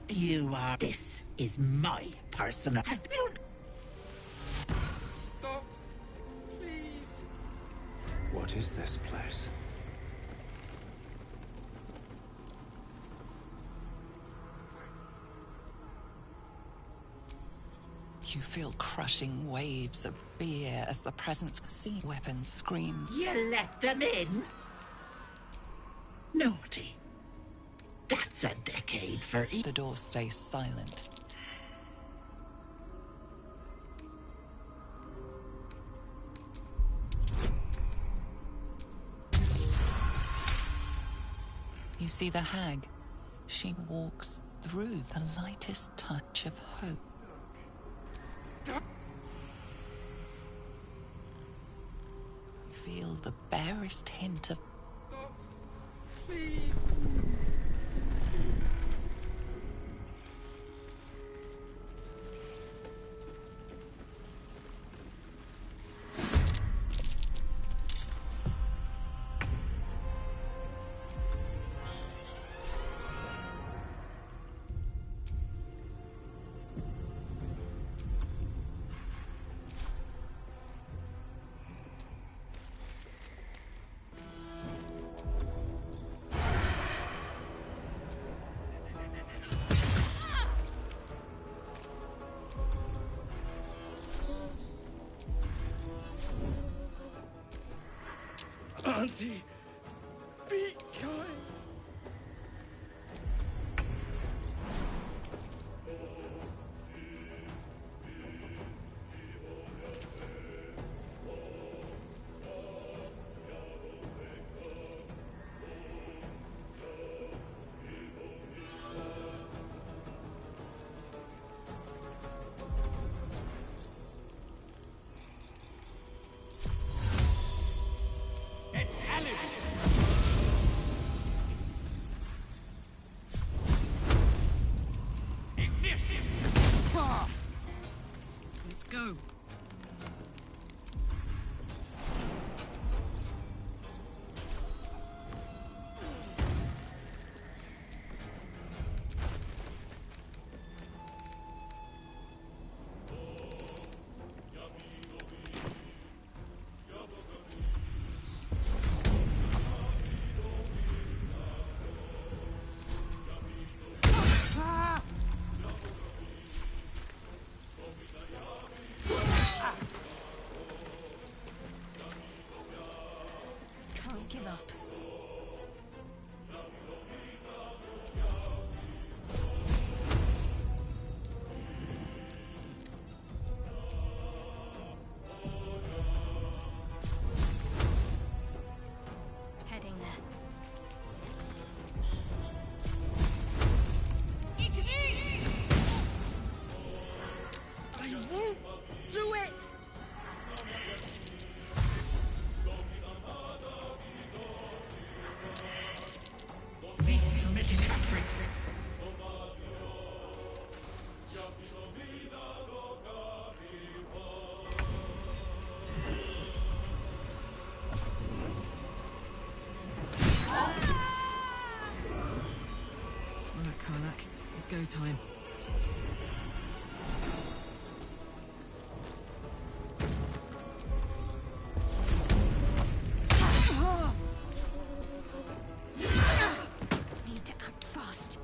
You are. This is my personal. Stop, please. What is this place? You feel crushing waves of fear as the presence of sea weapons scream. You let them in? Naughty. That's a decade for The door stays silent. You see the hag. She walks through the lightest touch of hope. You feel the barest hint of Stop, please. Auntie, be kind. Let's go. Can't give up. Heading there. I won't do it! Alright, Karlach. It's go time. Need to act fast.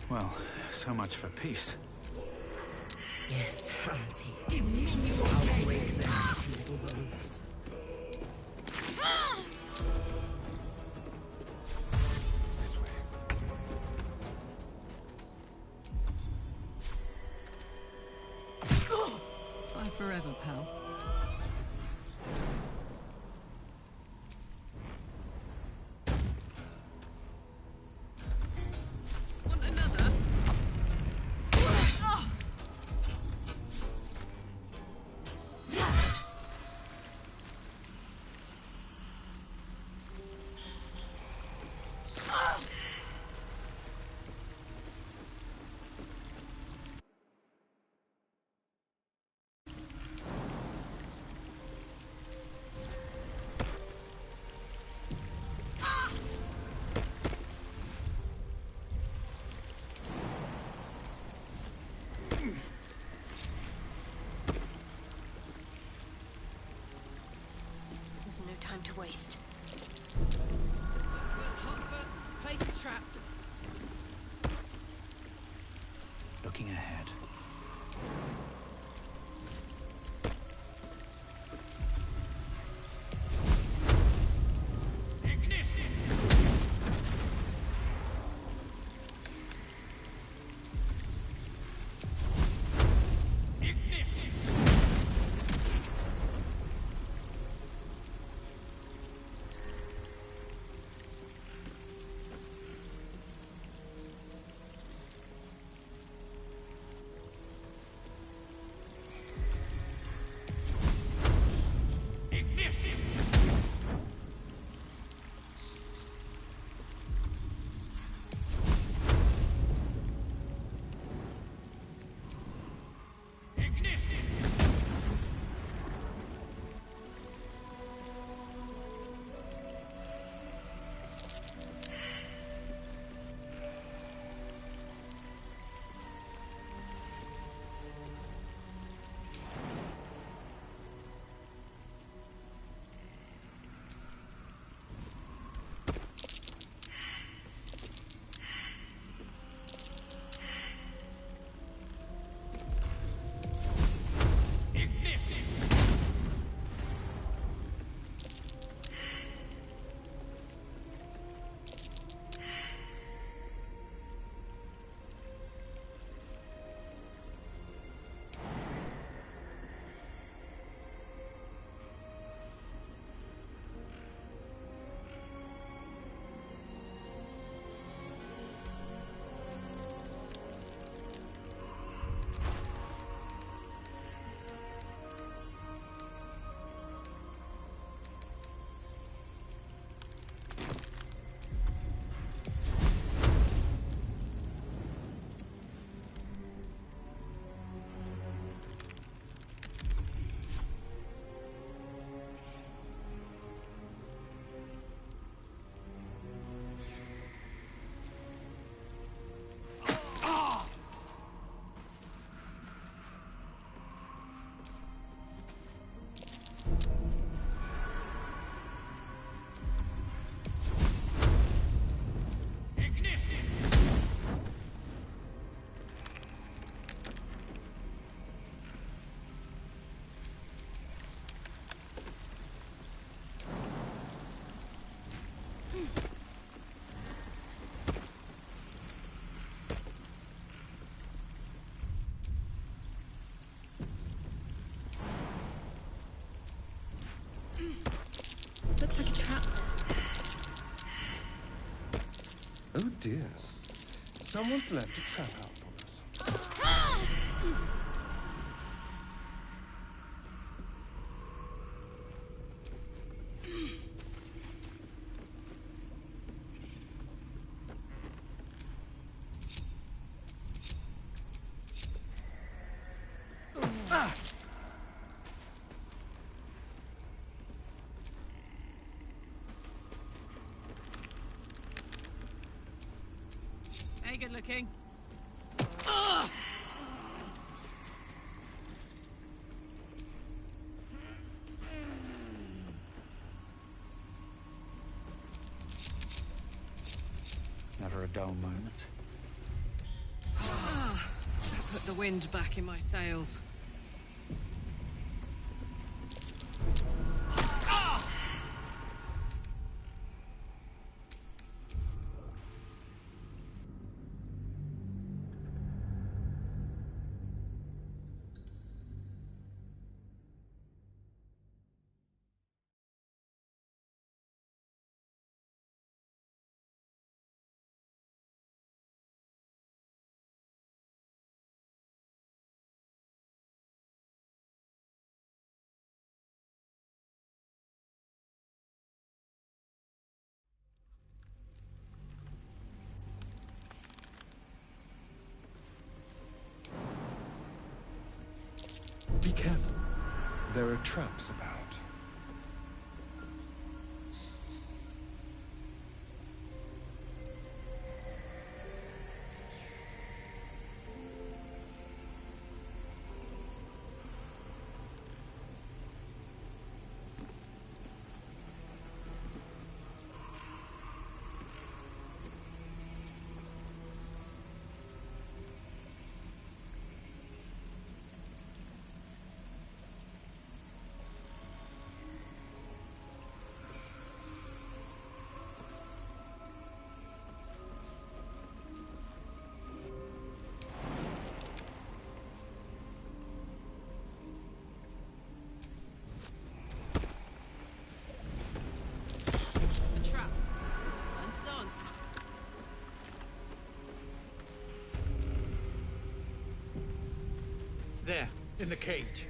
Well, so much for peace. Yes, Auntie. I'll break them into little bones. This way. Bye forever, pal. Want another? No time to waste. Hot foot. Place is trapped. Looking ahead. Looks like a trap. Oh dear. Someone's left a trap out for us. Hey, good looking. Never a dull moment. That put the wind back in my sails. Be careful. There are traps about. There, in the cage.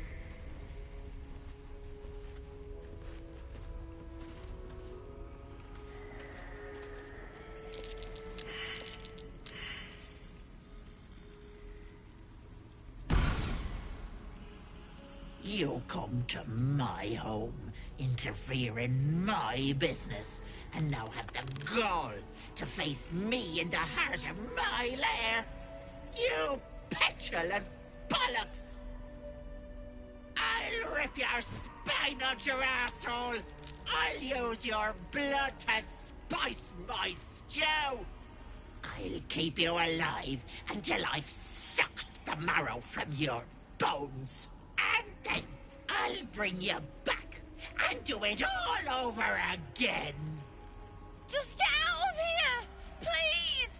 You come to my home, interfere in my business, and now have the gall to face me in the heart of my lair. You petulant bollocks! I'll rip your spine out your asshole! I'll use your blood to spice my stew! I'll keep you alive until I've sucked the marrow from your bones! And then I'll bring you back and do it all over again! Just get out of here! Please!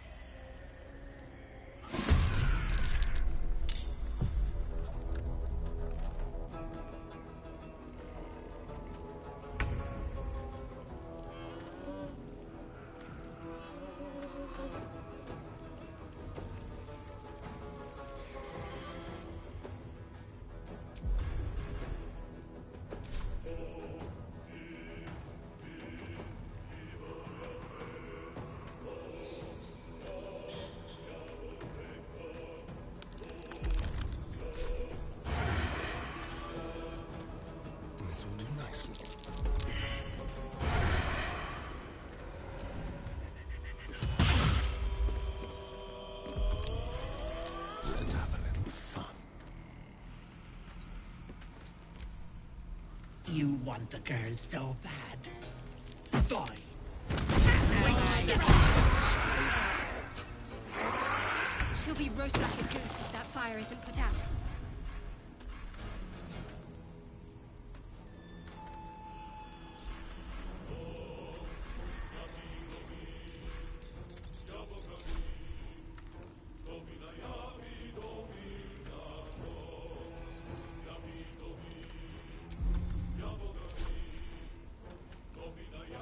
This will do nicely. Let's have a little fun. You want the girl so bad? Fine. She'll be roast like a goose if that fire isn't put out.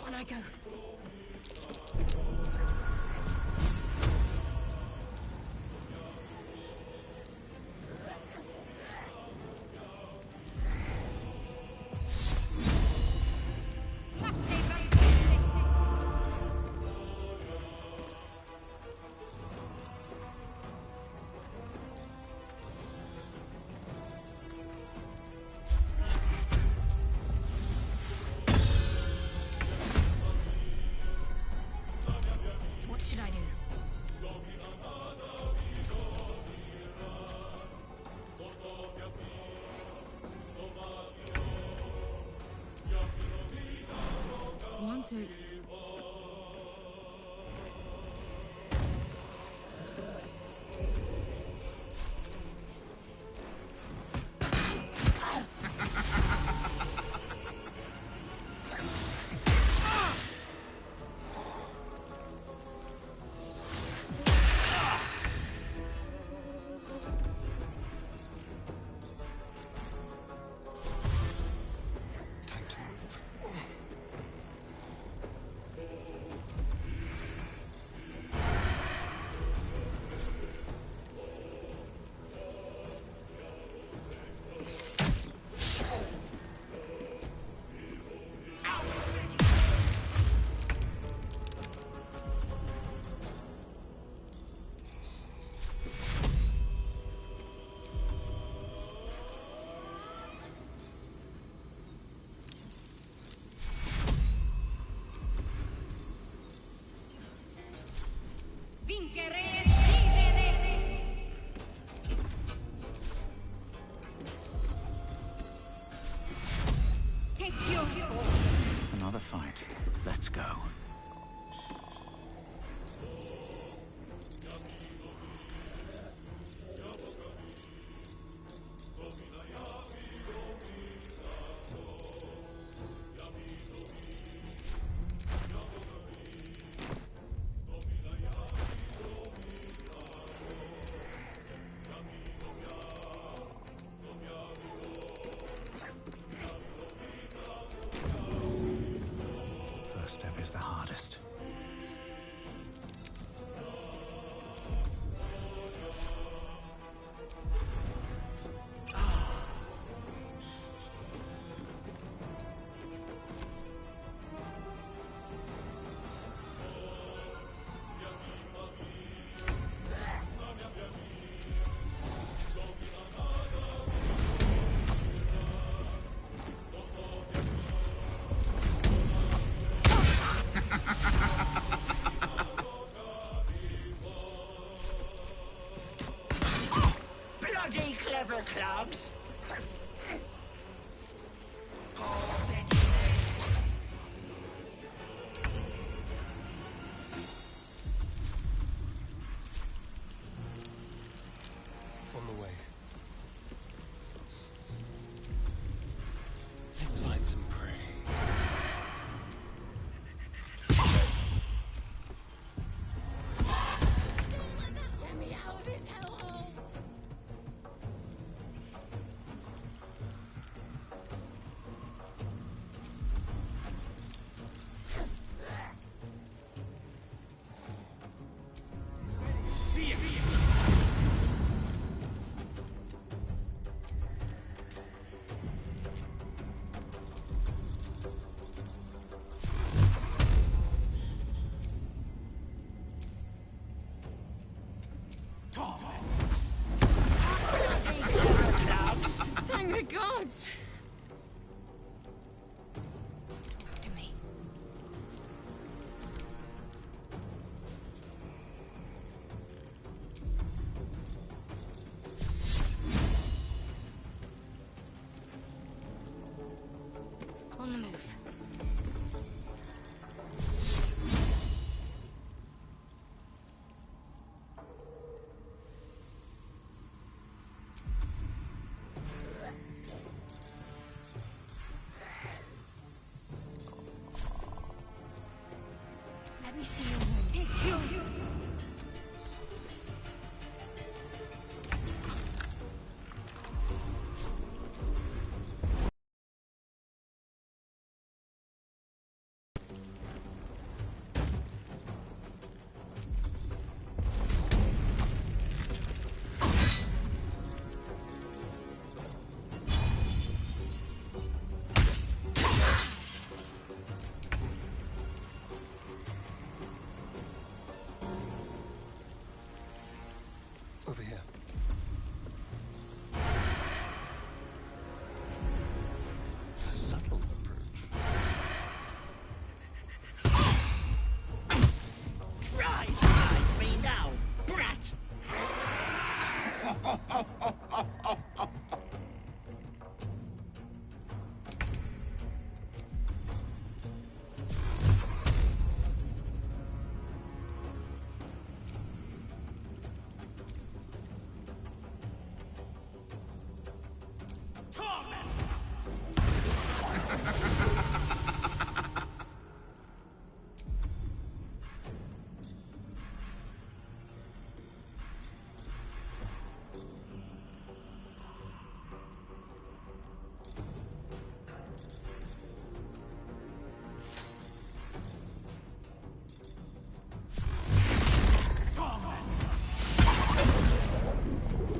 On I go. What should I do? One, two. Time to move. Vincere e vivere! Take your... Another fight. Let's go. First step is the hardest. me see your wounds. Over here. A subtle approach. Try to find me now, brat!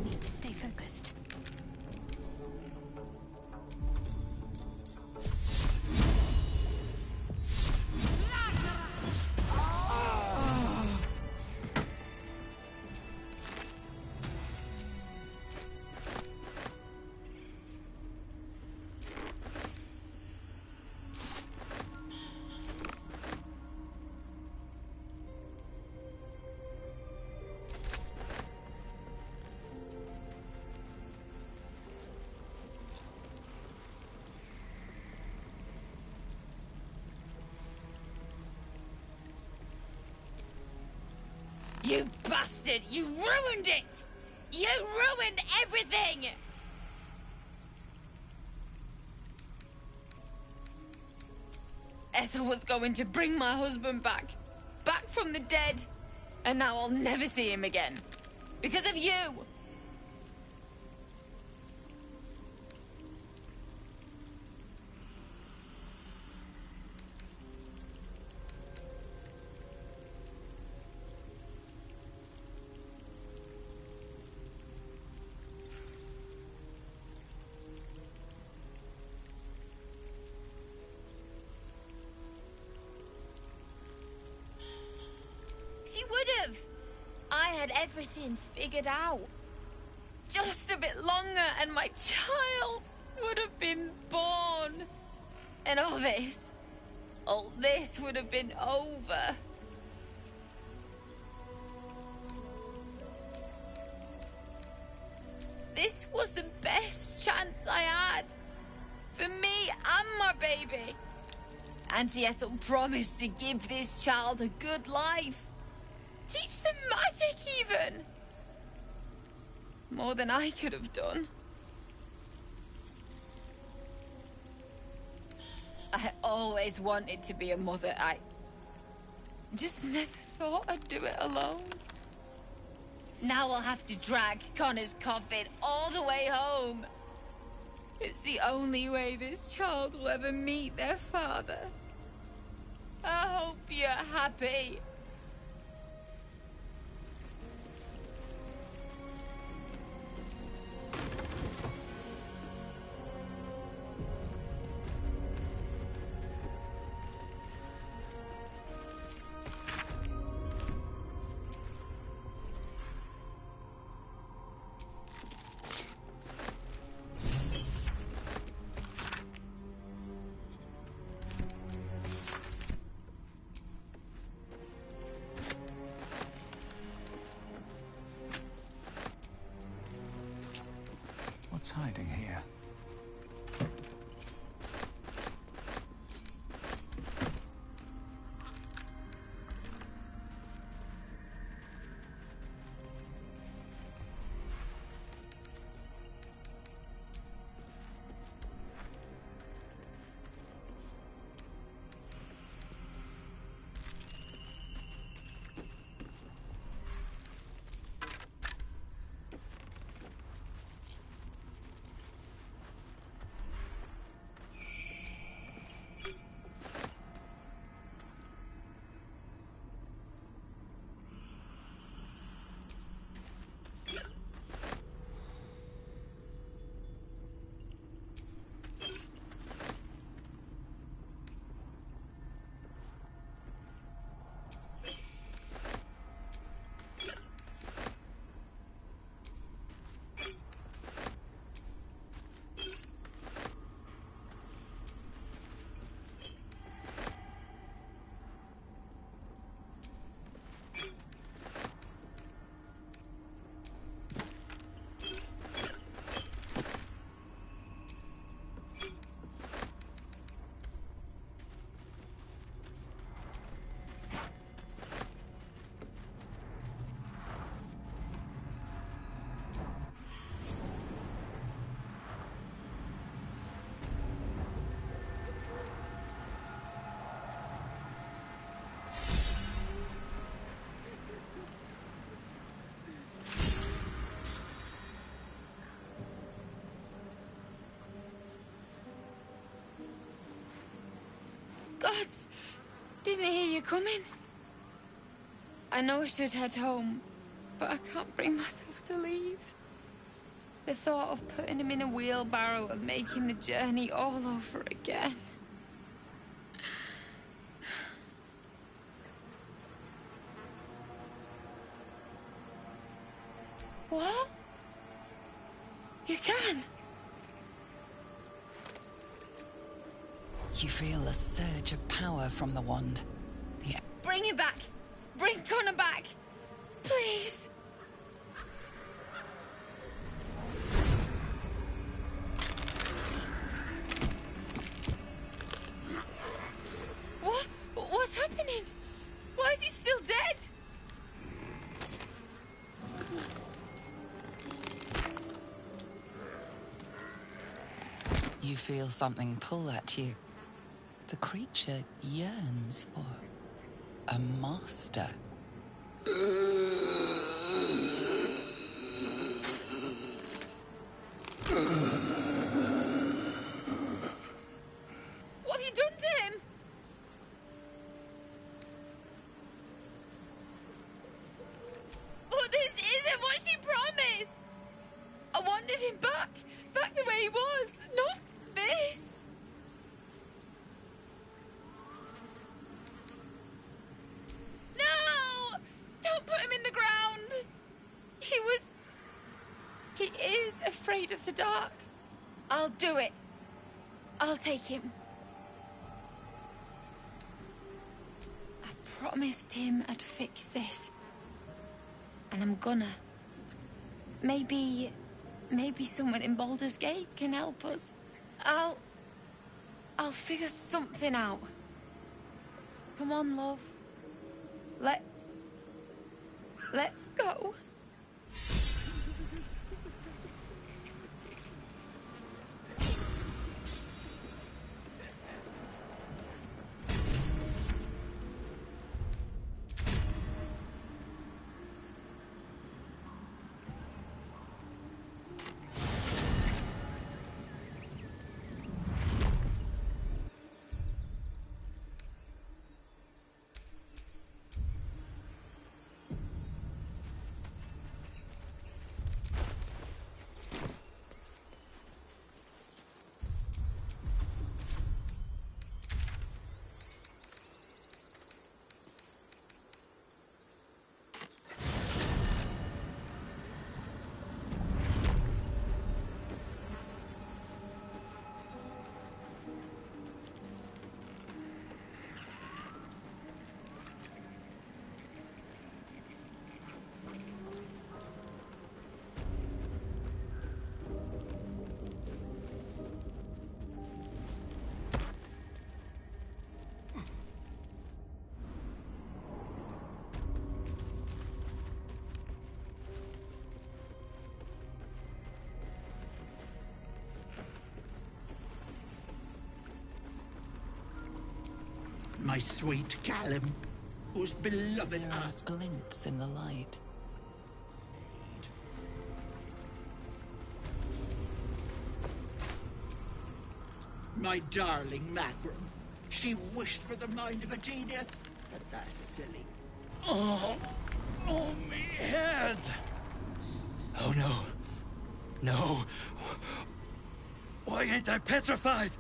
Need to stay focused. You bastard! You ruined it! You ruined everything! Ethel was going to bring my husband back. Back from the dead. And now I'll never see him again. Because of you! She would have. I had everything figured out. Just a bit longer and my child would have been born. And all this would have been over. This was the best chance I had. For me and my baby. Auntie Ethel promised to give this child a good life. Teach them magic, even. More than I could have done. I always wanted to be a mother. I just never thought I'd do it alone. Now I'll have to drag Connor's coffin all the way home. It's the only way this child will ever meet their father. I hope you're happy. What's hiding here? Gods! Didn't hear you coming. I know I should head home, but I can't bring myself to leave. The thought of putting him in a wheelbarrow and making the journey all over again. What? You can? You feel a surge of power from the wand. Bring him back! Bring Connor back! Please! What? What's happening? Why is he still dead? You feel something pull at you. The creature yearns for a master. What have you done to him? But this isn't what she promised! I wanted him back the way he was, not this! No! Don't put him in the ground! He is afraid of the dark. I'll do it. I'll take him. I promised him I'd fix this. And I'm gonna. Maybe someone in Baldur's Gate can help us. I'll figure something out. Come on, love. Let's go. My sweet Callum, whose beloved There are art. glints in the light. My darling Macram. She wished for the mind of a genius, but that's silly. Oh, me head! Oh no. No. Why ain't I petrified?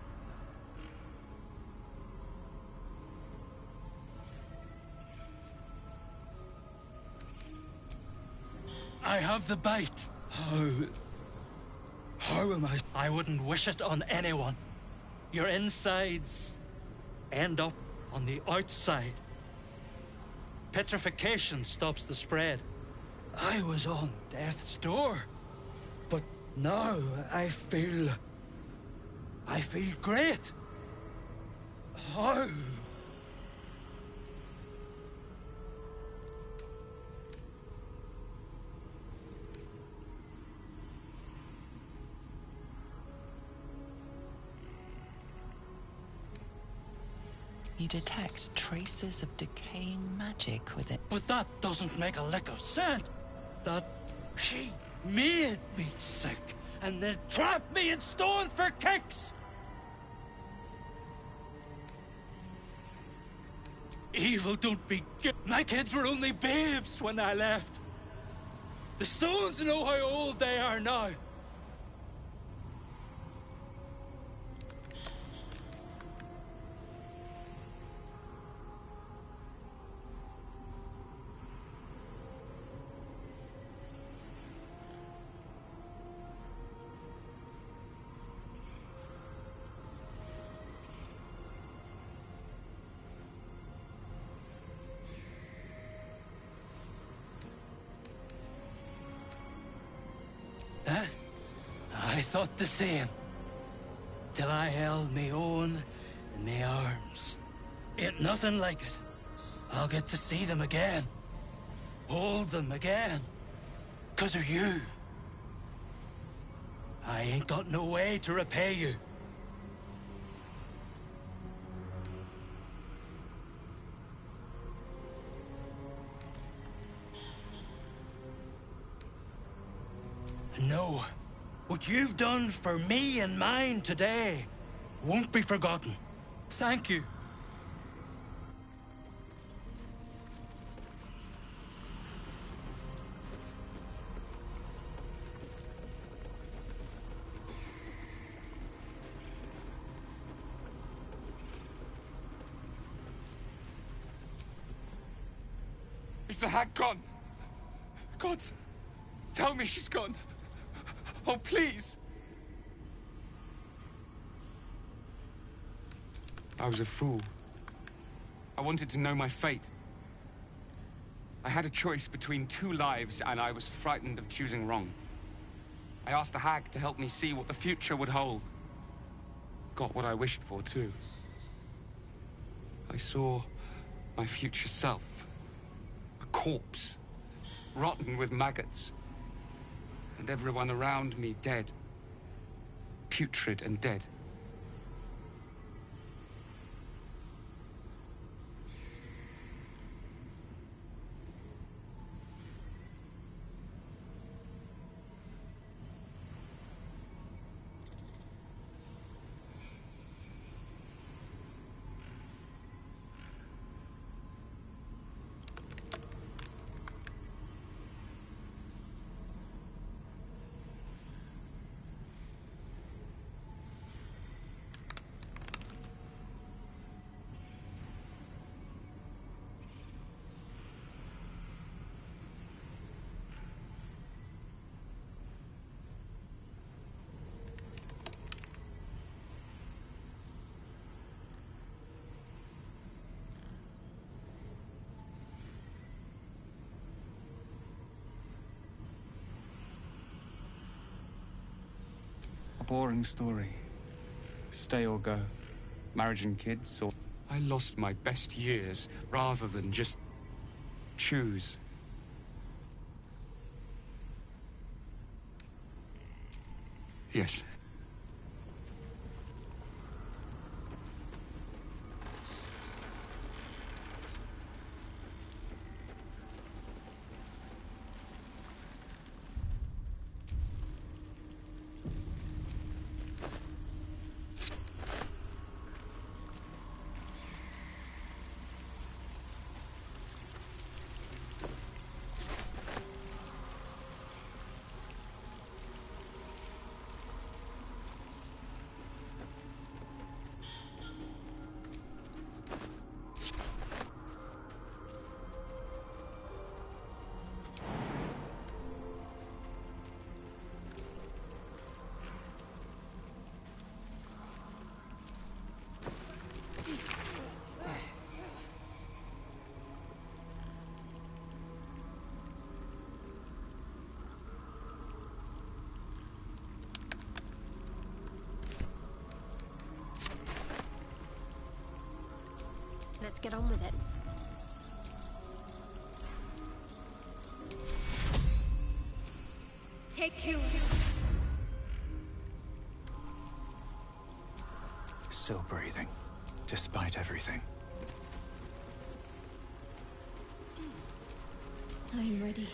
I have the bite. How am I? I wouldn't wish it on anyone. Your insides end up on the outside. Petrification stops the spread. I was on death's door. But now I feel great. How? You detect traces of decaying magic within. But that doesn't make a lick of sense. That she made me sick and then trapped me in stone for kicks. Evil don't be good. My kids were only babes when I left. The stones know how old they are now. Huh? I thought the same. Till I held me own in me arms. Ain't nothing like it. I'll get to see them again. Hold them again. 'Cause of you. I ain't got no way to repay you. No. What you've done for me and mine today won't be forgotten. Thank you. Is the hag gone? God, tell me she's gone. Oh, please. I was a fool. I wanted to know my fate. I had a choice between two lives, and I was frightened of choosing wrong. I asked the hag to help me see what the future would hold. Got what I wished for, too. I saw my future self. A corpse, rotten with maggots. And everyone around me dead. Putrid and dead. Boring story. Stay or go. Marriage and kids, or... I lost my best years rather than just choose. Yes. Let's get on with it. Take you. Still breathing, despite everything. I'm ready.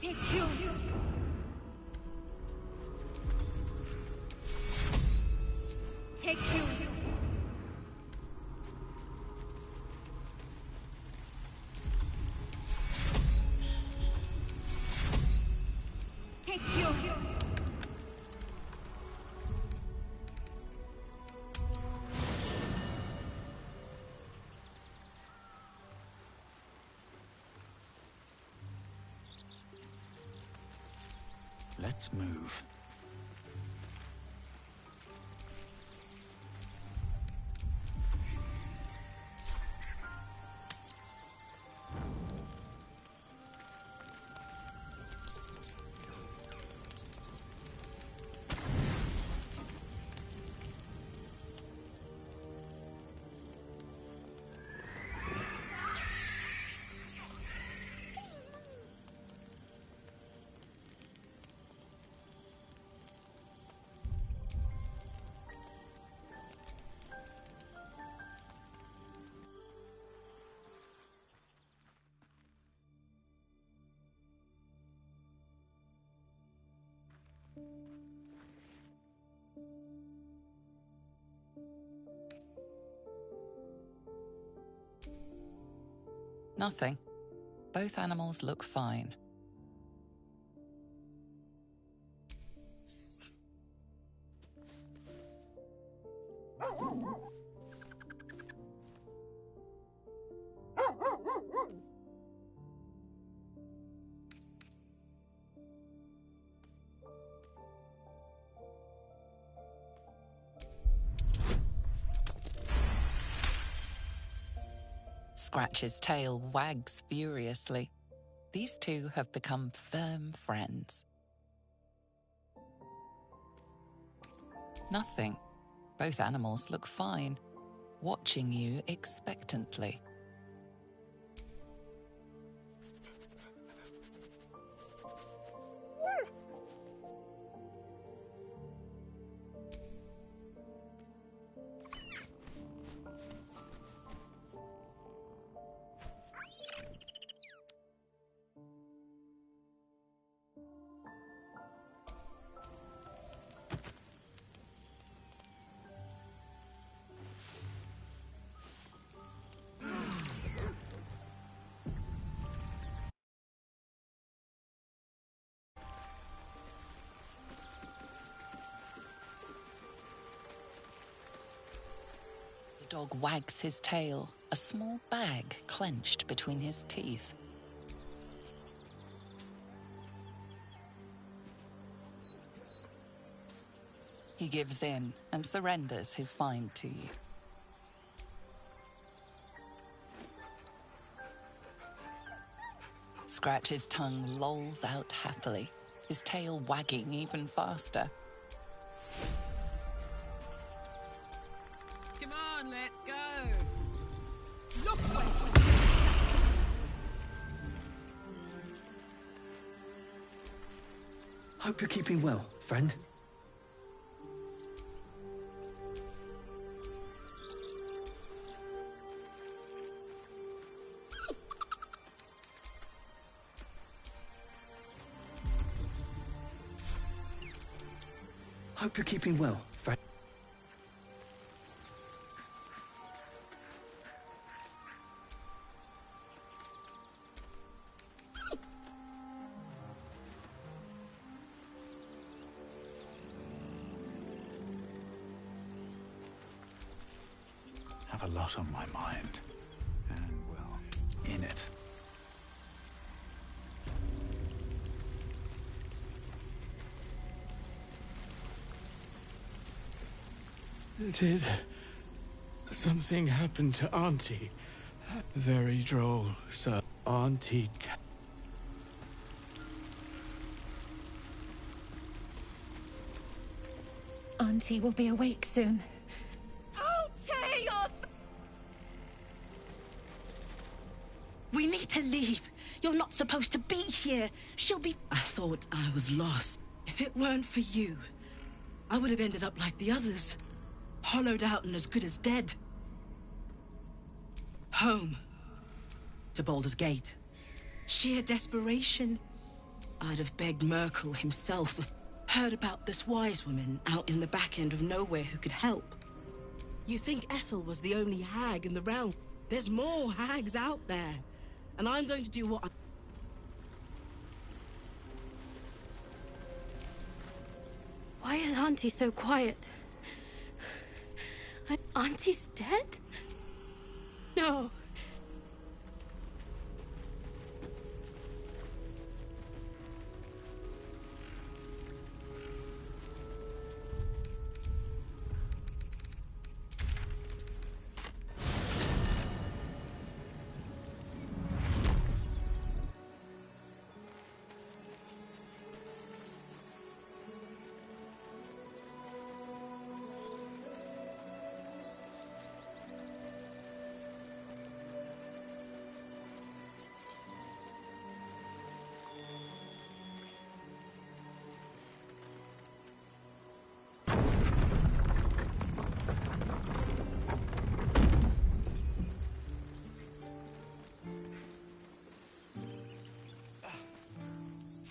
Take you. Let's move. Nothing. Both animals look fine. Scratch's tail wags furiously. These two have become firm friends. Nothing. Both animals look fine, watching you expectantly. The dog wags his tail, a small bag clenched between his teeth. He gives in and surrenders his find to you. Scratch's tongue lolls out happily, his tail wagging even faster. Come on, let's go. Look where Hope you're keeping well, friend. Hope you're keeping well, friend. Have a lot on my mind. And, well, in it. Did something happen to Auntie? Very droll, sir. Auntie... Auntie will be awake soon. We need to leave. You're not supposed to be here. She'll be... I thought I was lost. If it weren't for you, I would have ended up like the others. Hollowed out and as good as dead. Home. To Baldur's Gate. Sheer desperation. I'd have begged Merkel himself. Heard about this wise woman out in the back end of nowhere who could help. You think Ethel was the only hag in the realm? There's more hags out there. And I'm going to do what I... Why is Auntie so quiet? Auntie's dead? No.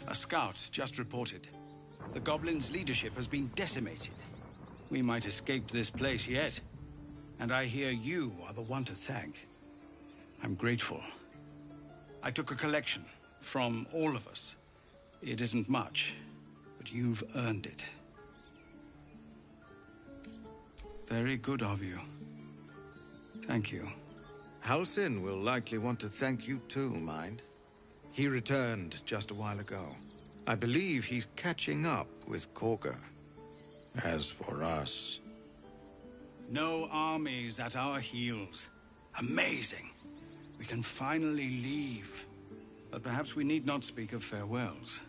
A scout just reported. The goblins' leadership has been decimated. We might escape this place yet. And I hear you are the one to thank. I'm grateful. I took a collection from all of us. It isn't much, but you've earned it. Very good of you. Thank you. Halsin will likely want to thank you too, Mind. He returned just a while ago. I believe he's catching up with Kagha. As for us... No armies at our heels. Amazing. We can finally leave. But perhaps we need not speak of farewells.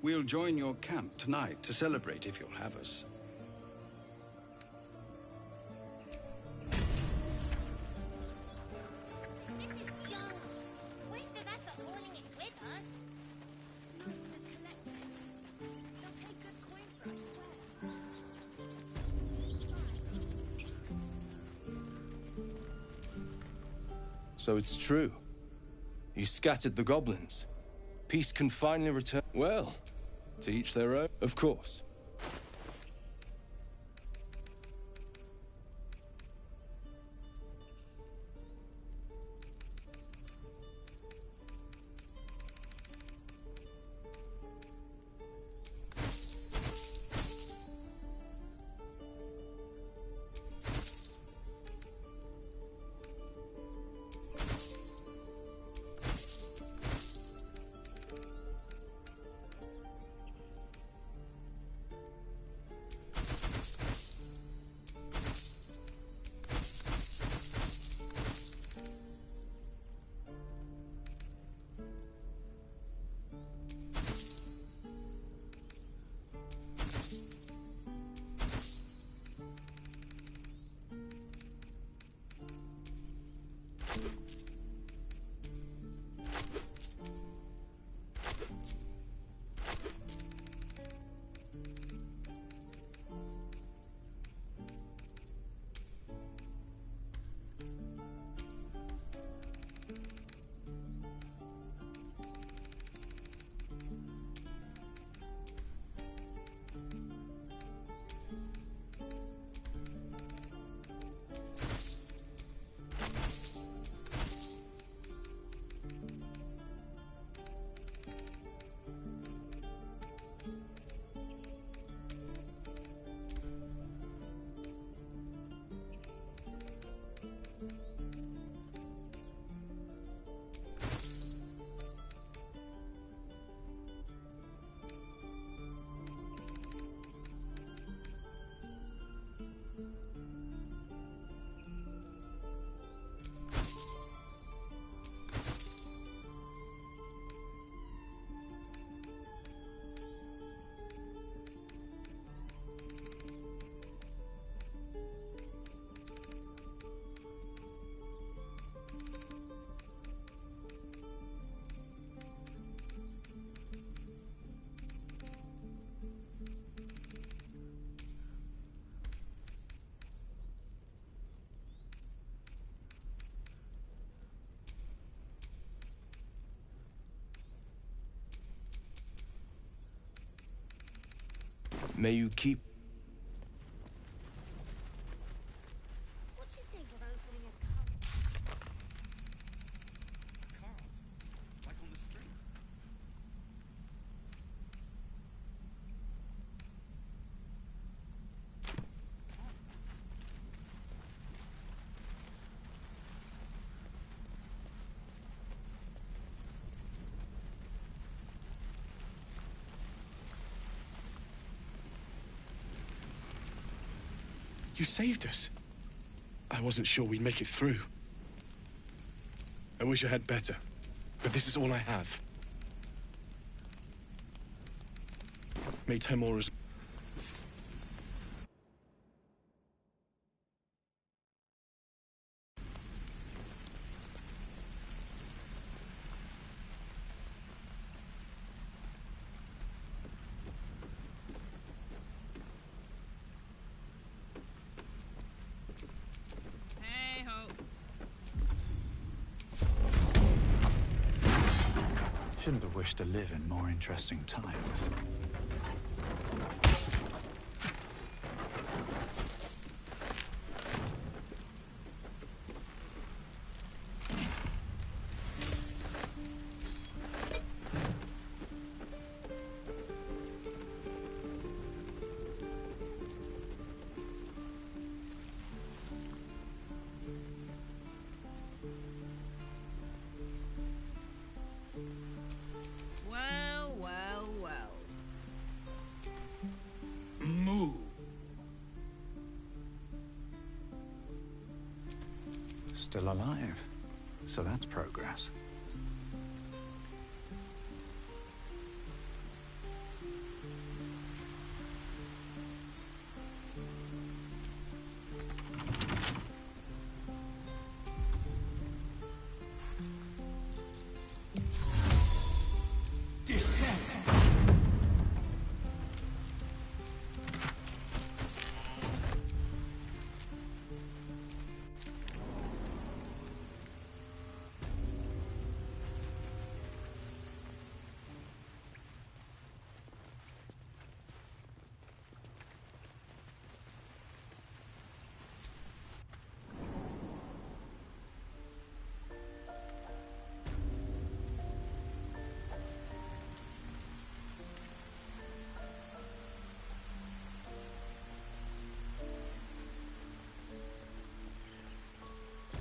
We'll join your camp tonight to celebrate if you'll have us. So it's true. You scattered the goblins. Peace can finally return. Well, to each their own, of course. May you keep... What do you think of opening a cart? A cart? Like on the street? You saved us. I wasn't sure we'd make it through. I wish I had better, but this is all I have. May Temora's... shouldn't have wished to live in more interesting times. Well, well, well. Moo. Still alive. So that's progress.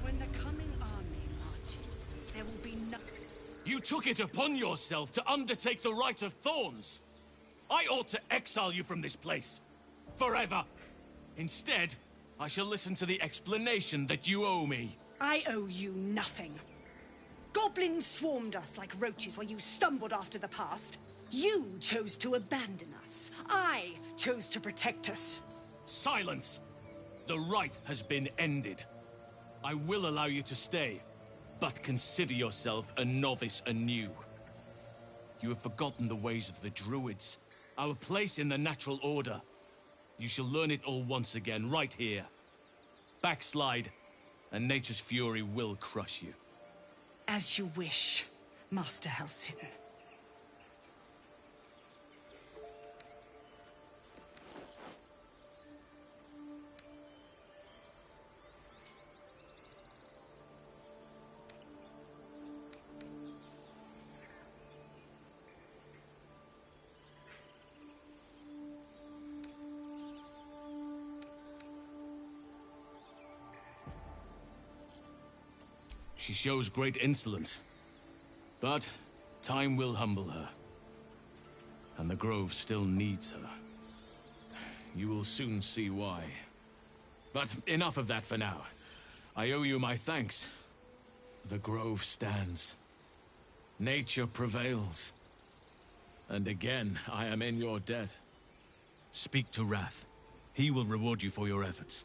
When the coming army marches, there will be no... You took it upon yourself to undertake the Rite of Thorns. I ought to exile you from this place. Forever. Instead, I shall listen to the explanation that you owe me. I owe you nothing. Goblins swarmed us like roaches while you stumbled after the past. You chose to abandon us. I chose to protect us. Silence! The rite has been ended. I will allow you to stay, but consider yourself a novice anew. You have forgotten the ways of the Druids, our place in the natural order. You shall learn it all once again, right here. Backslide, and nature's fury will crush you. As you wish, Master Halsin. She shows great insolence. But time will humble her. And the Grove still needs her. You will soon see why. But enough of that for now. I owe you my thanks. The Grove stands. Nature prevails. And again, I am in your debt. Speak to Wrath. He will reward you for your efforts.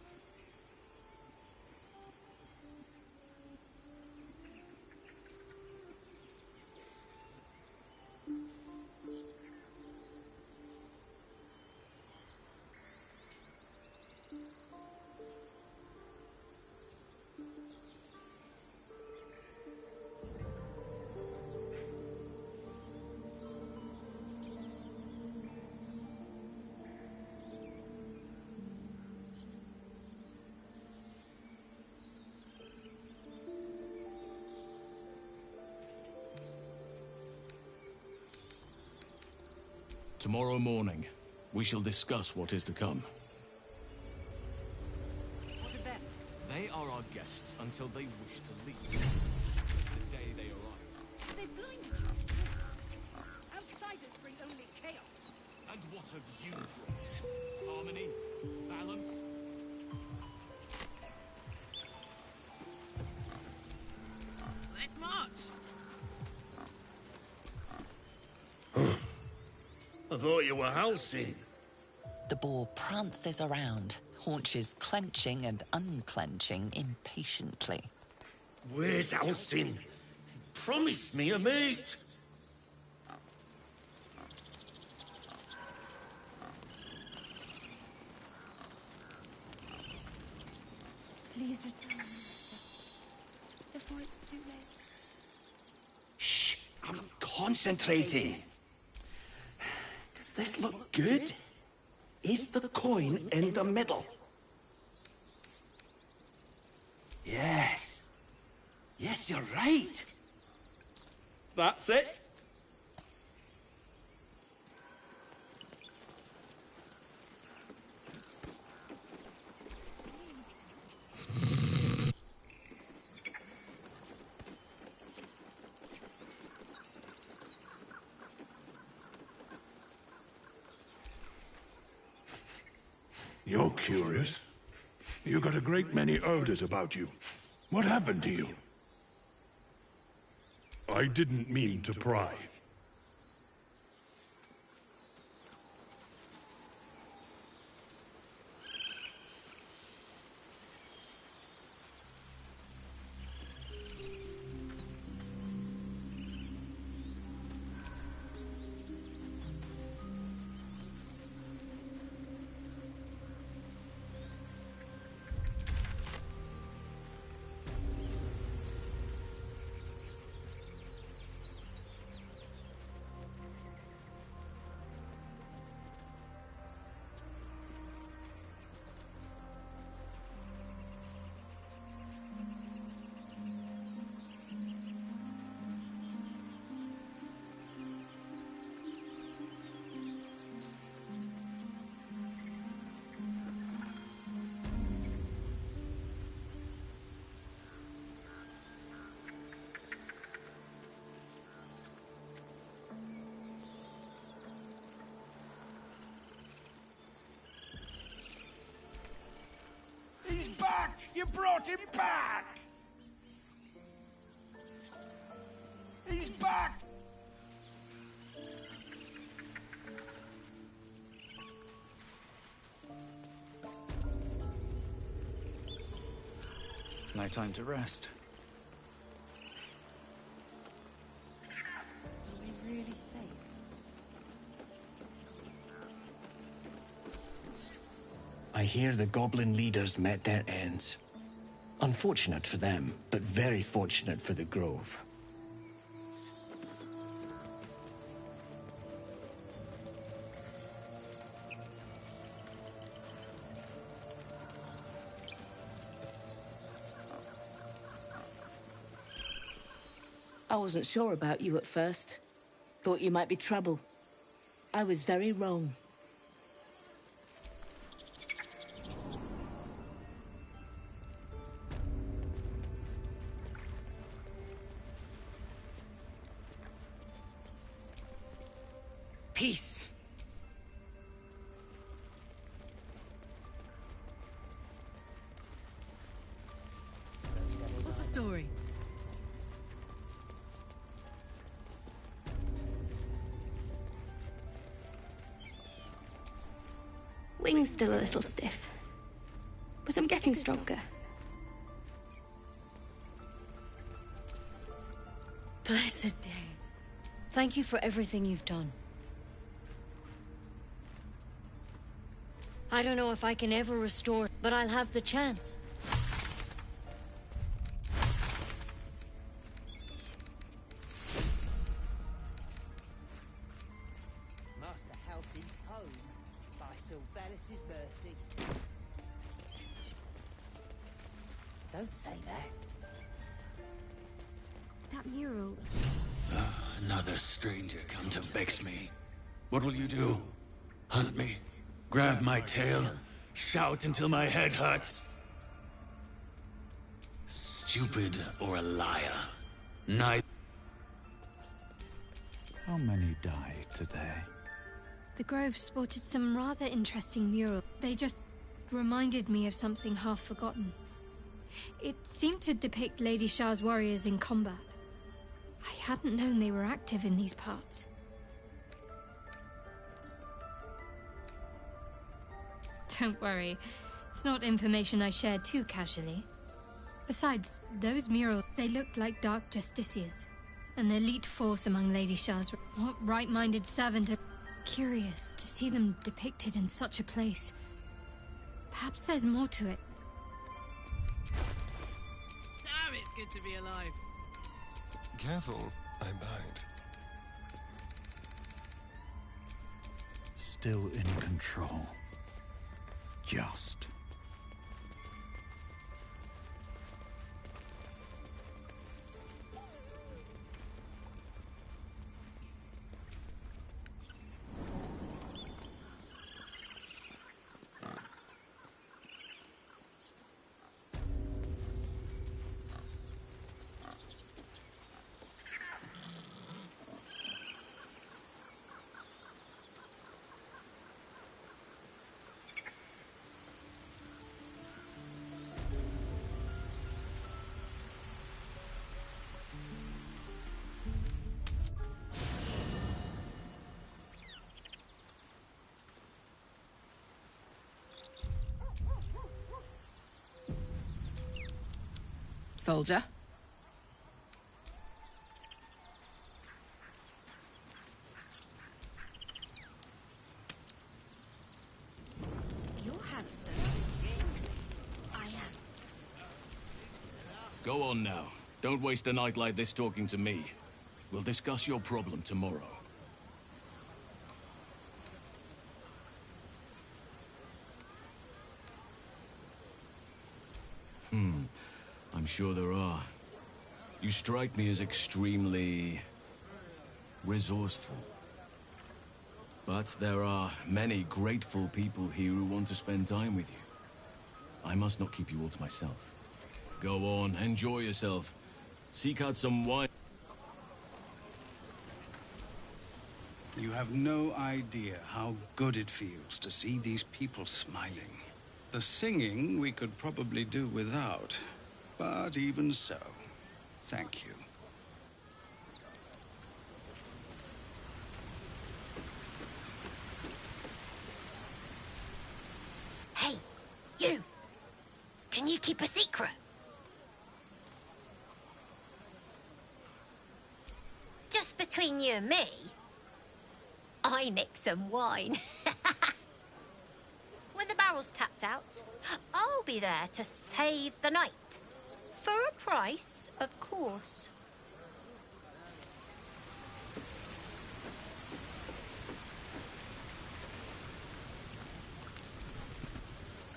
Tomorrow morning, we shall discuss what is to come. What of them? They are our guests until they wish to leave. The day they arrive. They blinded you. Outsiders bring only chaos. And what have you brought? Harmony? Balance? Let's march. I thought you were Halsin. The boar prances around, haunches clenching and unclenching impatiently. Where's Halsin? Promise me a mate. Please return, Master, before it's too late. Shh! I'm concentrating. Does this look good? Is the coin in the middle? Yes. Yes, you're right. That's it. You're curious. You got a great many odors about you. What happened to you? I didn't mean to pry. He's back! You brought him back! He's back! No time to rest. Are we really safe? I hear the goblin leaders met their ends. Unfortunate for them, but very fortunate for the Grove. I wasn't sure about you at first. Thought you might be trouble. I was very wrong. Peace. What's the story? Wing's still a little stiff, but I'm getting stronger. Blessed day. Thank you for everything you've done. I don't know if I can ever restore, but I'll have the chance. Master Halsin's home by Sylvanas' mercy. Don't say that. That mural. Another stranger come to vex me. What will you do? Hunt me? Grab my tail? Shout until my head hurts? Stupid or a liar? Neither. How many died today? The Grove spotted some rather interesting murals. They just reminded me of something half forgotten. It seemed to depict Lady Shah's warriors in combat. I hadn't known they were active in these parts. Don't worry, it's not information I shared too casually. Besides, those murals, they looked like Dark Justiciars. An elite force among Lady Shah's. What right-minded servant are curious to see them depicted in such a place? Perhaps there's more to it. Damn, it's good to be alive. Careful, I bite. still in control. Just. Soldier? You're handsome. I am. Go on now. Don't waste a night like this talking to me. We'll discuss your problem tomorrow. I'm sure there are. You strike me as extremely resourceful. But there are many grateful people here who want to spend time with you. I must not keep you all to myself. Go on, enjoy yourself. Seek out some wine. You have no idea how good it feels to see these people smiling. The singing we could probably do without, but even so, thank you. Hey, you! Can you keep a secret? Just between you and me, I nicked some wine. When the barrel's tapped out, I'll be there to save the night. For a price, of course.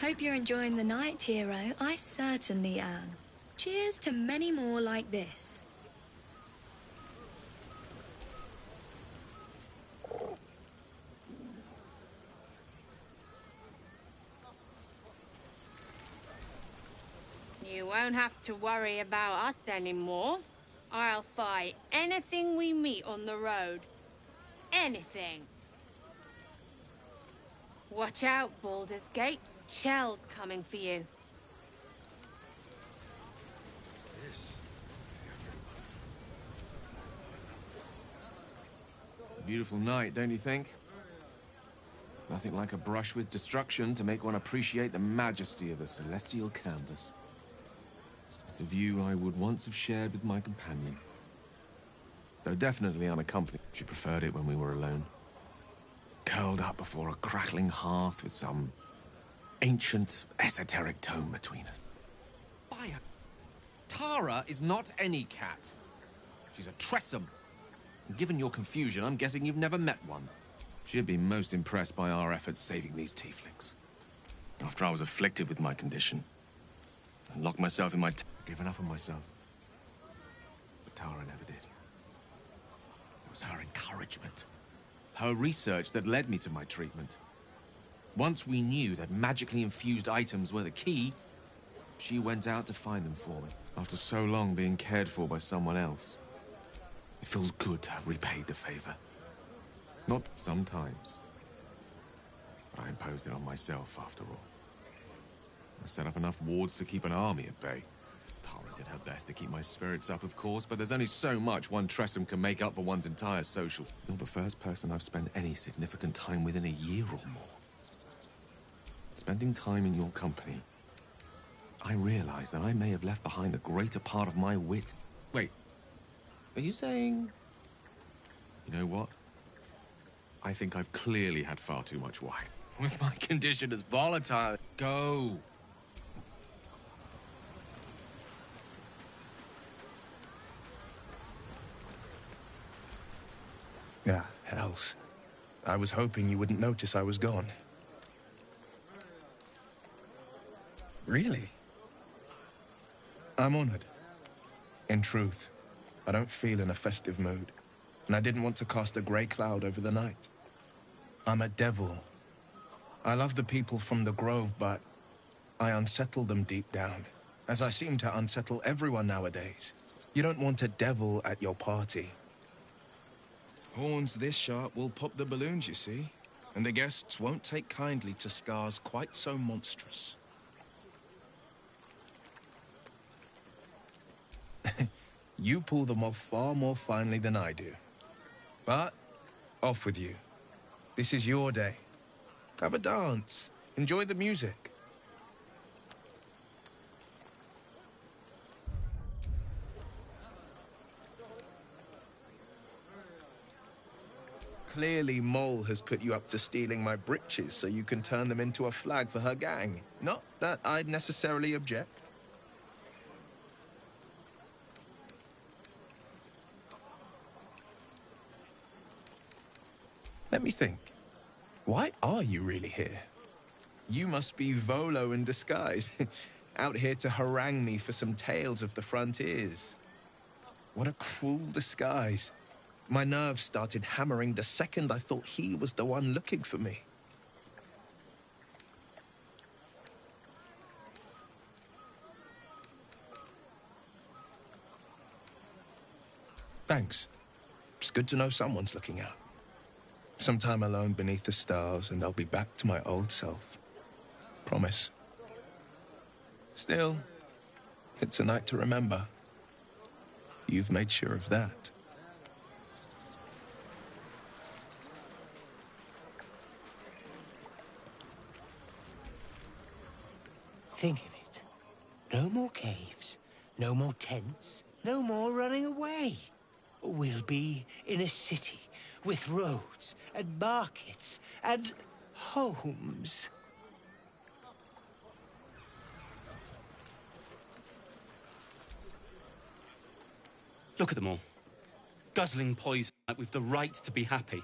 Hope you're enjoying the night, hero. I certainly am. Cheers to many more like this. You won't have to worry about us anymore. I'll fight anything we meet on the road. Anything. Watch out, Baldur's Gate. Chell's coming for you. Beautiful night, don't you think? Nothing like a brush with destruction to make one appreciate the majesty of the celestial canvas. It's a view I would once have shared with my companion. Though definitely unaccompanied. She preferred it when we were alone. Curled up before a crackling hearth with some ancient, esoteric tome between us. Fire! Tara is not any cat. She's a Tressum. And given your confusion, I'm guessing you've never met one. She'd be most impressed by our efforts saving these tieflings. After I was afflicted with my condition, and locked myself in my given up on myself. But Tara never did. It was her encouragement, her research that led me to my treatment. Once we knew that magically infused items were the key, she went out to find them for me. After so long being cared for by someone else, it feels good to have repaid the favor. Not sometimes, but I imposed it on myself after all. I set up enough wards to keep an army at bay. Tara did her best to keep my spirits up, of course, but there's only so much one Tressum can make up for one's entire social. You're the first person I've spent any significant time with in a year or more. Spending time in your company, I realize that I may have left behind the greater part of my wit. Wait, are you saying... You know what? I think I've clearly had far too much wine. With my condition as volatile. Go! Ah, hells. I was hoping you wouldn't notice I was gone. Really? I'm honored. In truth, I don't feel in a festive mood, and I didn't want to cast a grey cloud over the night. I'm a devil. I love the people from the Grove, but I unsettle them deep down, as I seem to unsettle everyone nowadays. You don't want a devil at your party. Horns this sharp will pop the balloons, you see, and the guests won't take kindly to scars quite so monstrous. You pull them off far more finely than I do. But, off with you. This is your day. Have a dance. Enjoy the music. Clearly, Mole has put you up to stealing my breeches so you can turn them into a flag for her gang. Not that I'd necessarily object. Let me think. Why are you really here? You must be Volo in disguise, out here to harangue me for some tales of the frontiers. What a cruel disguise. My nerves started hammering the second I thought he was the one looking for me. Thanks. It's good to know someone's looking out. Some time alone beneath the stars, and I'll be back to my old self. Promise. Still, it's a night to remember. You've made sure of that. Think of it. No more caves, no more tents, no more running away. We'll be in a city with roads and markets and homes. Look at them all. Guzzling poison like we've the right to be happy.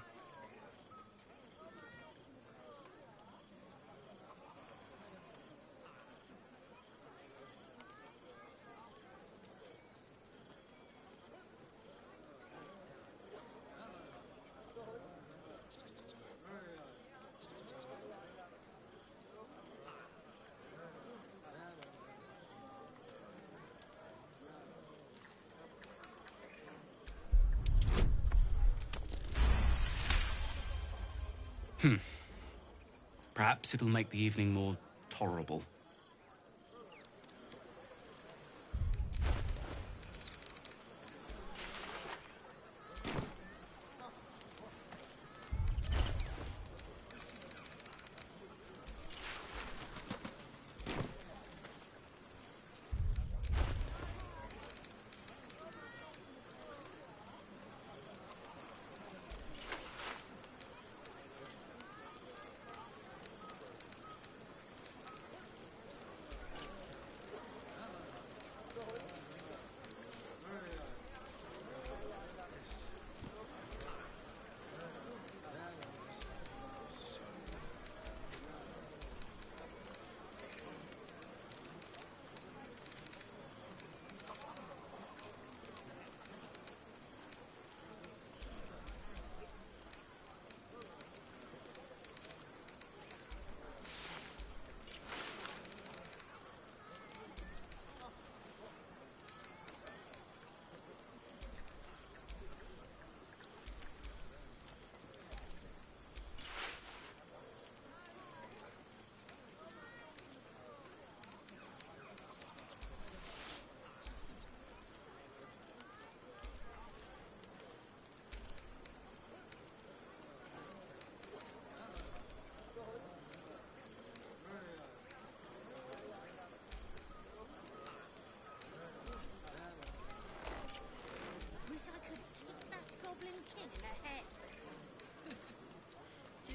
Perhaps it'll make the evening more tolerable.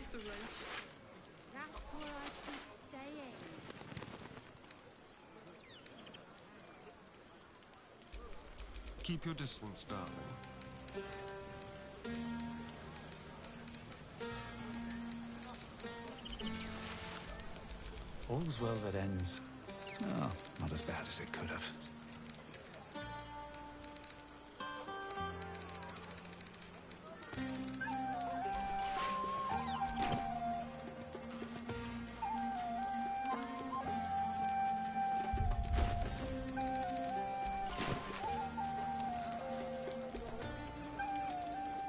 Ferocious. That's what I keep saying. Keep your distance, darling. All's well that ends. Oh, not as bad as it could have.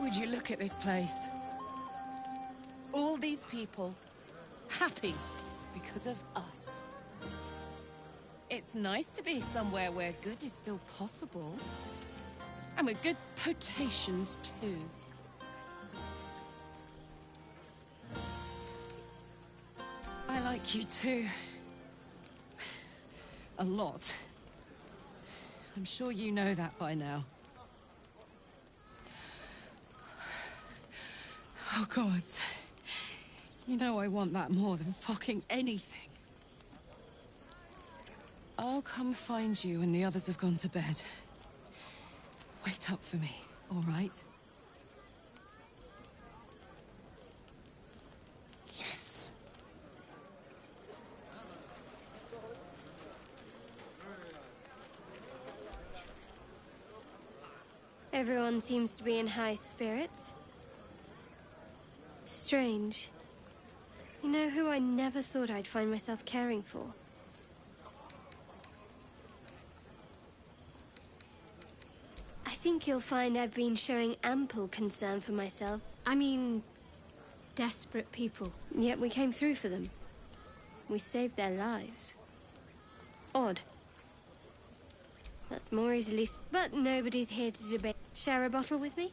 Would you look at this place? All these people, happy because of us. It's nice to be somewhere where good is still possible. And with good potations, too. I like you, too. A lot. I'm sure you know that by now. Oh, God. You know I want that more than fucking anything. I'll come find you when the others have gone to bed. Wait up for me, all right? Yes. Everyone seems to be in high spirits. Strange. You know who I never thought I'd find myself caring for? I think you'll find I've been showing ample concern for myself. I mean, desperate people. Yet we came through for them. We saved their lives. Odd. That's more easily... But nobody's here to debate. Share a bottle with me?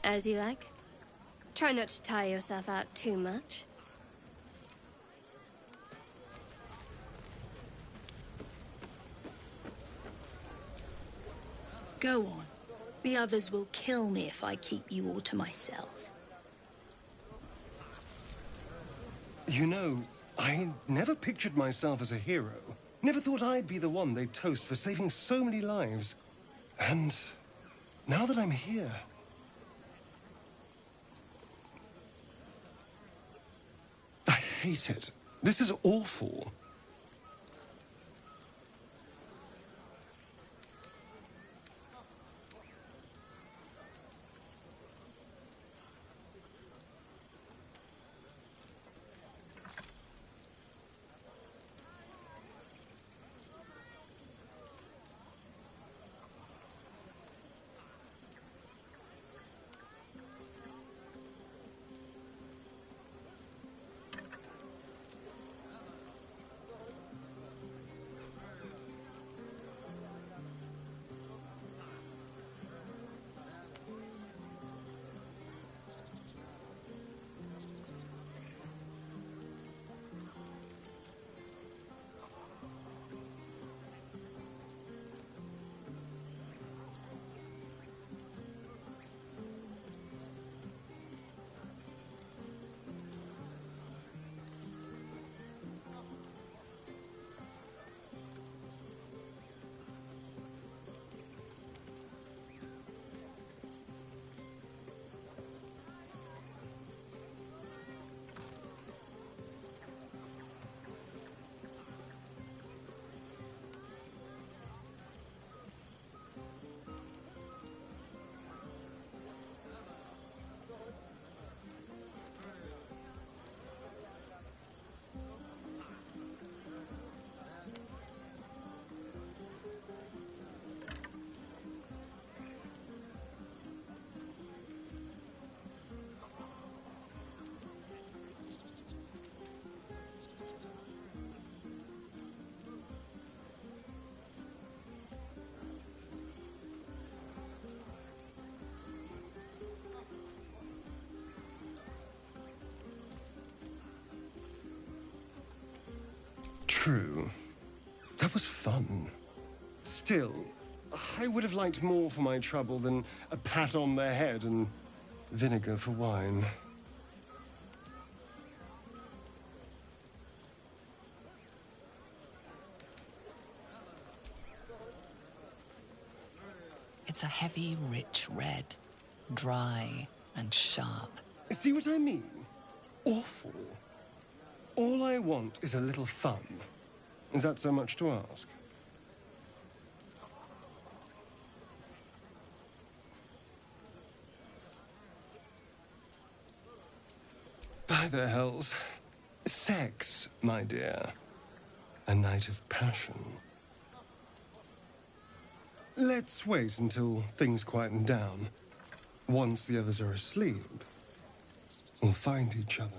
As you like. Try not to tire yourself out too much. Go on. The others will kill me if I keep you all to myself. You know, I never pictured myself as a hero. Never thought I'd be the one they'd toast for saving so many lives. And now that I'm here... I hate it. This is awful. True. That was fun. Still, I would have liked more for my trouble than a pat on the head and vinegar for wine. It's a heavy, rich red, dry and sharp. See what I mean? awful. All I want is a little fun. Is that so much to ask? By the hells. Sex, my dear. A night of passion. Let's wait until things quieten down. Once the others are asleep, we'll find each other.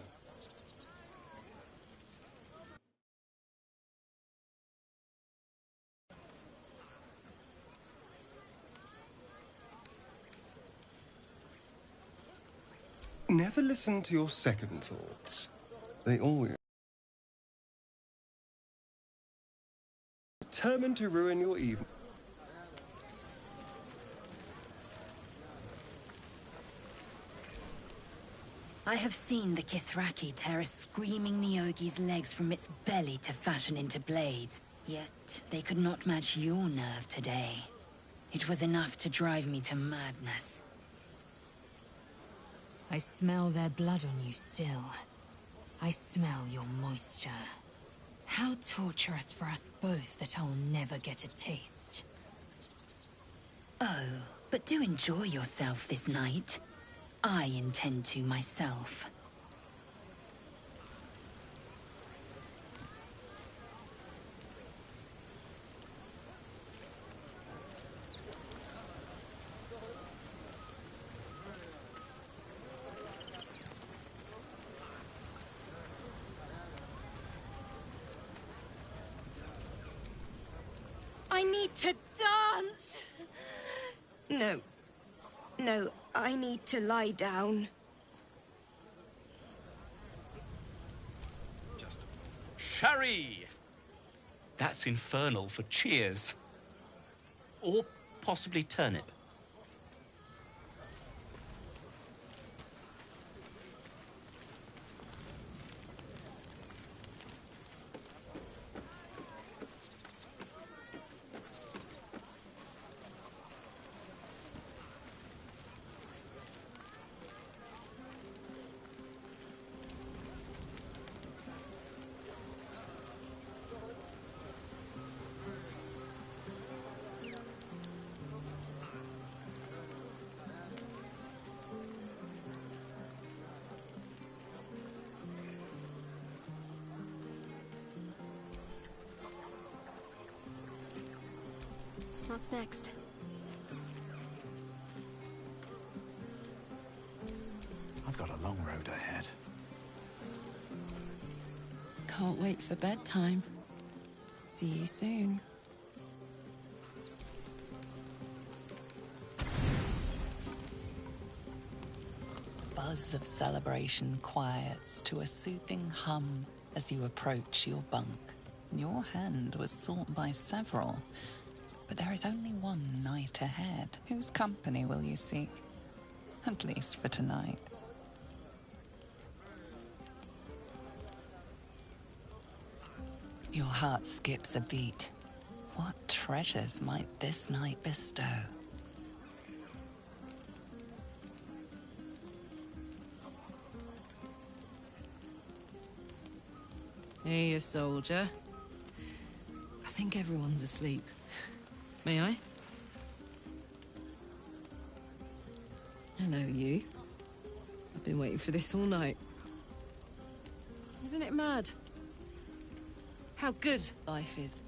Never listen to your second thoughts. They always... determined to ruin your evening. I have seen the Kithraki tear a screaming Neogi's legs from its belly to fashion into blades. Yet, they could not match your nerve today. It was enough to drive me to madness. I smell their blood on you still. I smell your moisture. How torturous for us both that I'll never get a taste. Oh, but do enjoy yourself this night. I intend to myself. I need to dance! No. No, I need to lie down. Sherry! That's infernal for cheers. Or possibly turnip. What's next? I've got a long road ahead. Can't wait for bedtime. See you soon. Buzz of celebration quiets to a soothing hum as you approach your bunk. Your hand was sought by several, but there is only one night ahead. Whose company will you seek? At least for tonight. Your heart skips a beat. What treasures might this night bestow? Hey, you soldier. I think everyone's asleep. May I? Hello, you. I've been waiting for this all night. Isn't it mad? How good life is.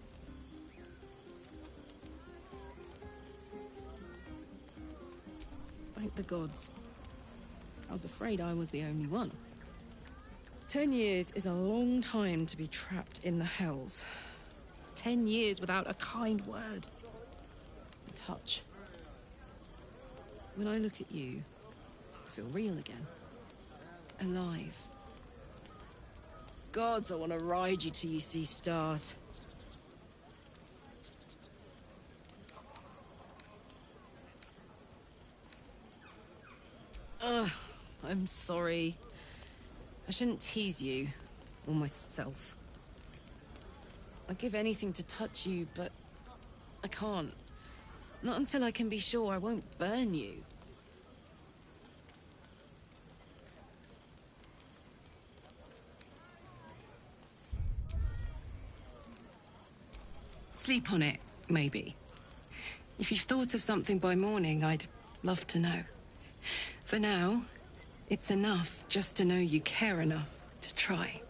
Thank the gods. I was afraid I was the only one. 10 years is a long time to be trapped in the hells. 10 years without a kind word. A touch. When I look at you, I feel real again. Alive. Gods, I want to ride you till you see stars. Ugh, I'm sorry. I shouldn't tease you, or myself. I'd give anything to touch you, but I can't. Not until I can be sure I won't burn you. Sleep on it, maybe. If you've thought of something by morning, I'd love to know. For now, it's enough just to know you care enough to try.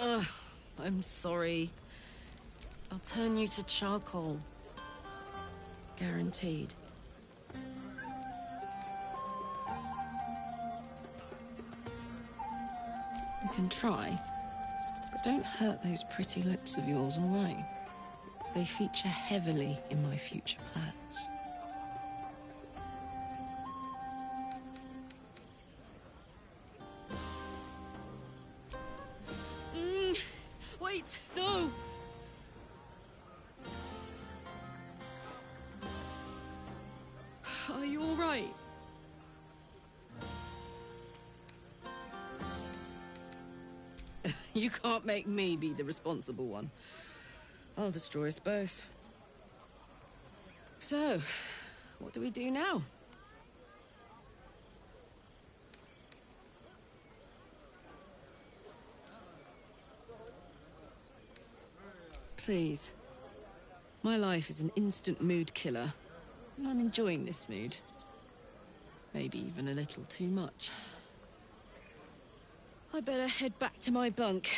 Ugh, I'm sorry. I'll turn you to charcoal. Guaranteed. You can try, but don't hurt those pretty lips of yours, all right? They feature heavily in my future plans. Wait, no! Are you all right? You can't make me be the responsible one. I'll destroy us both. So, what do we do now? Please. My life is an instant mood killer, and I'm enjoying this mood. Maybe even a little too much. I better head back to my bunk.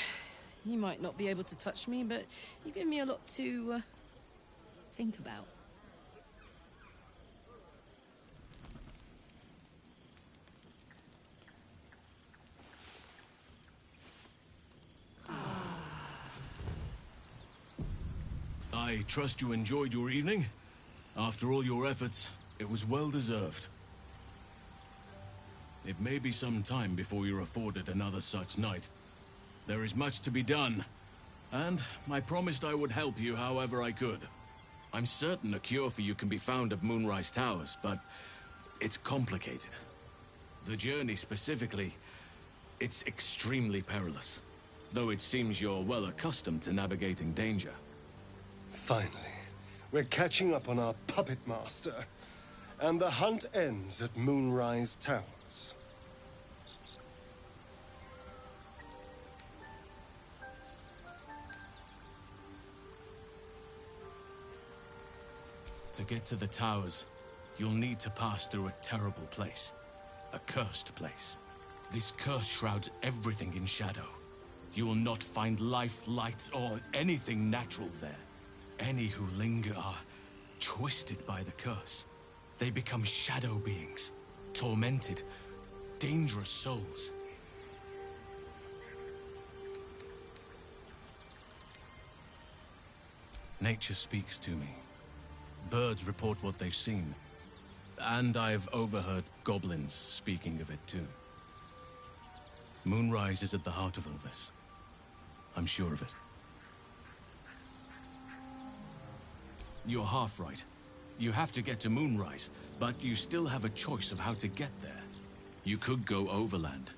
You might not be able to touch me, but you give me a lot to think about. I trust you enjoyed your evening. After all your efforts, it was well deserved. It may be some time before you're afforded another such night. There is much to be done, and I promised I would help you however I could. I'm certain a cure for you can be found at Moonrise Towers, but it's complicated. The journey specifically, it's extremely perilous, though it seems you're well accustomed to navigating danger. Finally, we're catching up on our puppet master, and the hunt ends at Moonrise Towers. To get to the towers, you'll need to pass through a terrible place. A cursed place. This curse shrouds everything in shadow. You will not find life, light, or anything natural there. Any who linger are twisted by the curse. They become shadow beings, tormented, dangerous souls. Nature speaks to me. Birds report what they've seen. And I've overheard goblins speaking of it too. Moonrise is at the heart of all this. I'm sure of it. You're half right. You have to get to Moonrise, but you still have a choice of how to get there. You could go overland,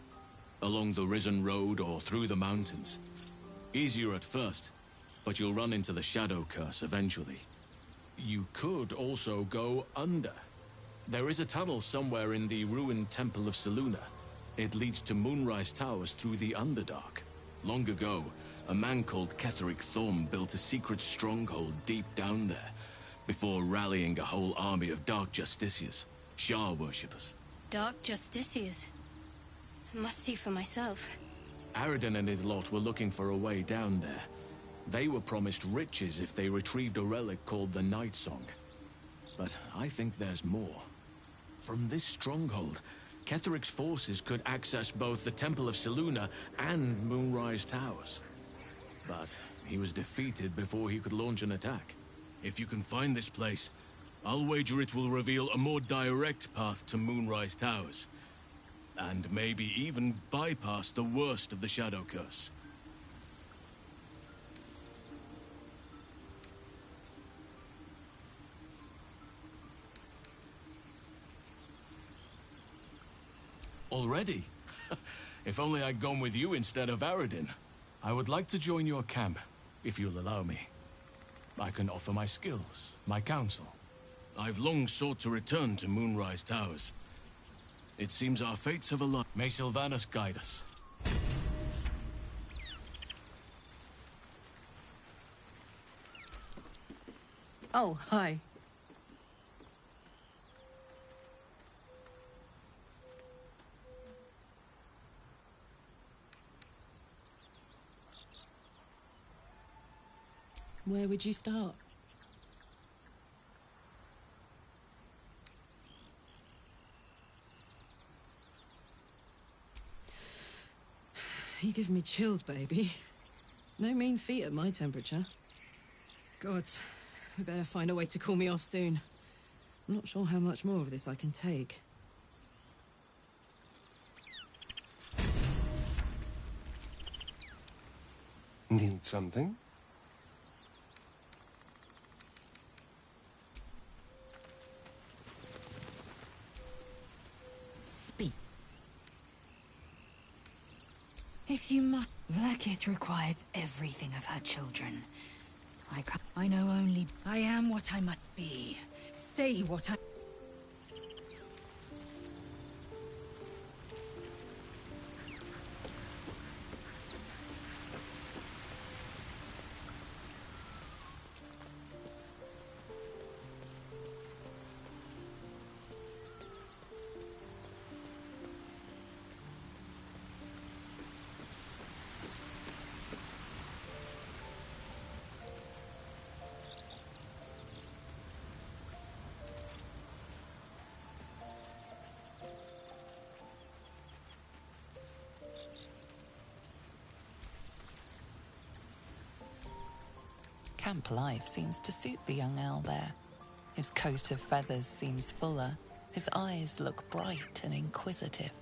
along the Risen Road or through the mountains. Easier at first, but you'll run into the Shadow Curse eventually. You could also go under. There is a tunnel somewhere in the ruined Temple of Selûne. It leads to Moonrise Towers through the Underdark. Long ago, a man called Ketheric Thorm built a secret stronghold deep down there, before rallying a whole army of Dark Justiciars, Shah worshippers. Dark Justiciars. I must see for myself. Aradin and his lot were looking for a way down there. They were promised riches if they retrieved a relic called the Night Song. But I think there's more. From this stronghold, Ketheric's forces could access both the Temple of Selûne and Moonrise Towers. But He was defeated before he could launch an attack. If you can find this place, I'll wager it will reveal a more direct path to Moonrise Towers. And maybe even bypass the worst of the Shadow Curse. Already? If only I'd gone with you instead of Aradin. I would like to join your camp, if you'll allow me. I can offer my skills, my counsel. I've long sought to return to Moonrise Towers. It seems our fates have aligned. May Sylvanas guide us. Oh, hi. Where would you start? You give me chills, baby. No mean feat at my temperature. Gods, we better find a way to cool me off soon. I'm not sure how much more of this I can take. Need something? Speak. If you must... Vlaakith requires everything of her children. I know only... I am what I must be. Say what I... Camp life seems to suit the young owl there. His coat of feathers seems fuller. His eyes look bright and inquisitive.